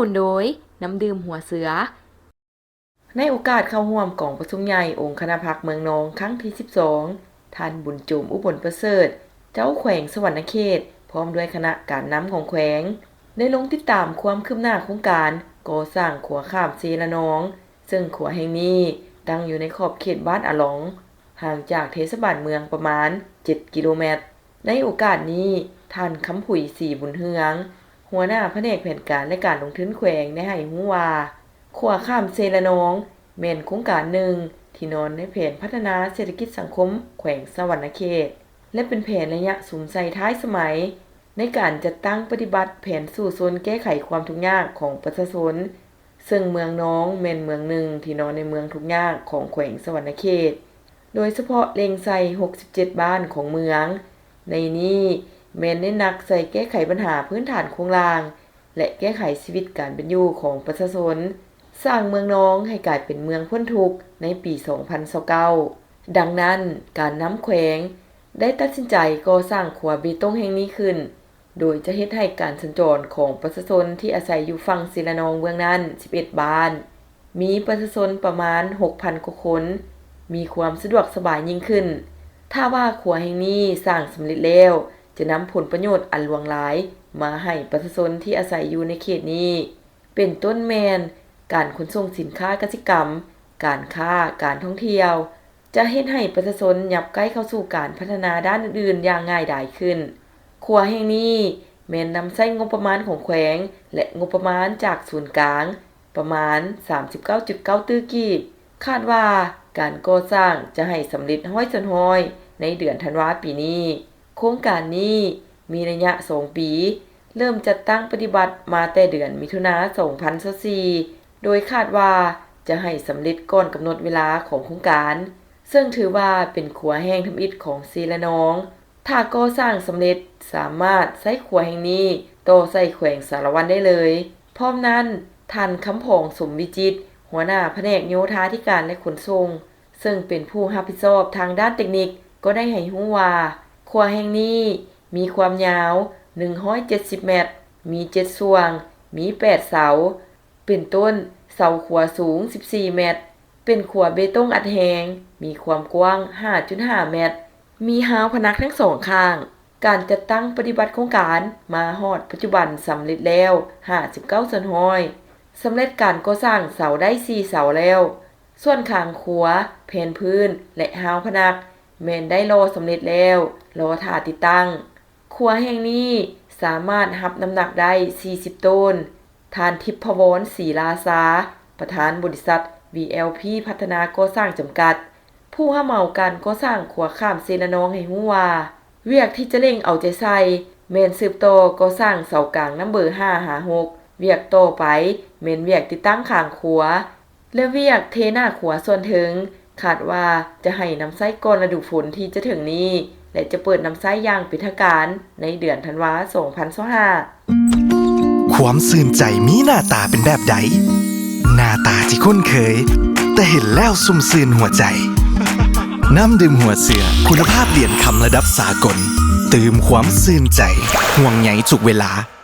นโดยน้ำดื่มหัวเสือในโอกาสเข้าร่วมกองประชุมใหญ่องค์คณะพรรคเมืองนองครั้งที่12ท่านบุญจุมอุบลประเสริฐเจ้าแขวงสวรรณเขตพร้อมด้วยคณะการนำของแขวงได้ลงติดตามความคืบหน้าโครงการก่อสร้างขัวข้ามเซละนองซึ่งขัวแห่งนี้ตั้งอยู่ในขอบเขตบ้านอะหลองห่างจากเทศบาลเมืองประมาณ7 กิโลเมตรในโอกาสนี้ท่านคำผุยศรีบุญเฮืองหัวหน้าแผนกแผนการและการลงทุนแขวงได้ให้รู้ว่าขัวข้ามเซละนองแม่นโครงการหนึ่งที่นอนในแผนพัฒนาเศรษฐกิจสังคมแขวงสวรรณเขตและเป็นแผนระยะสูงใส่ท้ายสมัยในการจัดตั้งปฏิบัติแผนสู่ซนแก้ไขความทุกข์ยากของประชาชนซึ่งเมืองน้องแม่นเมืองหนึ่งที่นอนในเมืองทุกข์ยากของแขวงสวรรณเขตโดยเฉพาะเล็งใส่67บ้านของเมืองในนี้แม่นเน้นหนักใส่แก้ไขปัญหาพื้นฐานโครงสร้างและแก้ไขชีวิตการเป็นอยู่ของประชาชนสร้างเมืองน้องให้กลายเป็นเมืองพ้นทุกข์ในปี2029ดังนั้นการนำแขวงได้ตัดสินใจก่อสร้างขัวเบตงแห่งนี้ขึ้นโดยจะเฮ็ดให้การสัญจรของประชาชนที่อาศัยอยู่ฝั่งศิลานองเมืองนั้น11บ้านมีประชาชนประมาณ 6,000 กว่าคนมีความสะดวกสบายยิ่งขึ้นถ้าว่าขัวแห่งนี้สร้างสำเร็จแล้วจะนำผลประโยชน์อันหลวงหลายมาให้ประชาชนที่อาศัยอยู่ในเขตนี้เป็นต้นแมนการขนส่งสินค้ากสิกรรมการค้าการท่องเที่ยวจะเฮ็ดให้ประชาชนยับใกล้เข้าสู่การพัฒนาด้านอื่นๆอย่างง่ายดายขึ้นขัวแห่งนี้แม้นนำใช้งบประมาณของแขวงและงบประมาณจากศูนย์กลางประมาณ 39.9 ตื้อกีบคาดว่าการก่อสร้างจะให้สำเร็จห้อยจนห้อยในเดือนธันวาคมปีนี้โครงการนี้มีระยะ2ปีเริ่มจัดตั้งปฏิบัติมาแต่เดือนมิถุนายน2024โดยคาดว่าจะให้สำเร็จก่อนกำหนดเวลาของโครงการซึ่งถือว่าเป็นขัวแห้งทำอิฐของศิลานองถ้าก่อสร้างสำเร็จสามารถใช้ขัวแห่งนี้ต่อใส่แขวงสารวันได้เลยพร้อมนั้นท่านคำพองสมวิจิตรหัวหน้าแผนกโยธาธิการและขนส่งซึ่งเป็นผู้รับผิดชอบทางด้านเทคนิคก็ได้ให้รู้ว่าขัวแห่งนี้มีความยาว170 เมตรมี7ส่วงมี8เสาเป็นต้นเสาขัวสูง14 เมตรเป็นขัวเบตงอัดแหงมีความกว้าง 5.5 เมตรมีหาวพนักทั้งสองข้างการจัดตั้งปฏิบัติโครงการมาฮอดปัจจุบันสำเร็จแล้ว59ส่วนห้อยสำเร็จการก่อสร้างเสาได้4เสาแล้วส่วนข้างขัวแผ่นพื้นและหาวพนักแม่นได้รอสำเร็จแล้วรอท่าติดตั้งขัวแห่งนี้สามารถรับน้ำหนักได้40ต้นท่านทิพวรศรีราษาประธานบริษัท VLP พัฒนาก่อสร้างจำกัดผู้รับเหมาการก่อสร้างขัวข้ามเซละนองให้รู้ว่าเวียกที่จะเร่งเอาใจใส่แม่นสืบต่อก่อสร้างเสากลางน้ำเบอร์556เวียกต่อไปแม่นเวียกติดตั้งข้างขัวและเวียกเทหน้าขัวส่วนถึงคาดว่าจะให้น้ำใช้ก่อนฤดูฝนที่จะถึงนี้และจะเปิดน้ำใช้อย่างเป็นทางการในเดือนธันวาคม2025ความซื่นใจมีหน้าตาเป็นแบบใดหน้าตาที่คุ้นเคยแต่เห็นแล้วซุ่มซื่นหัวใจน้ำดื่มหัวเสือคุณภาพเหรียญคำระดับสากลเติมความซื่นใจห่วงใยทุกเวลา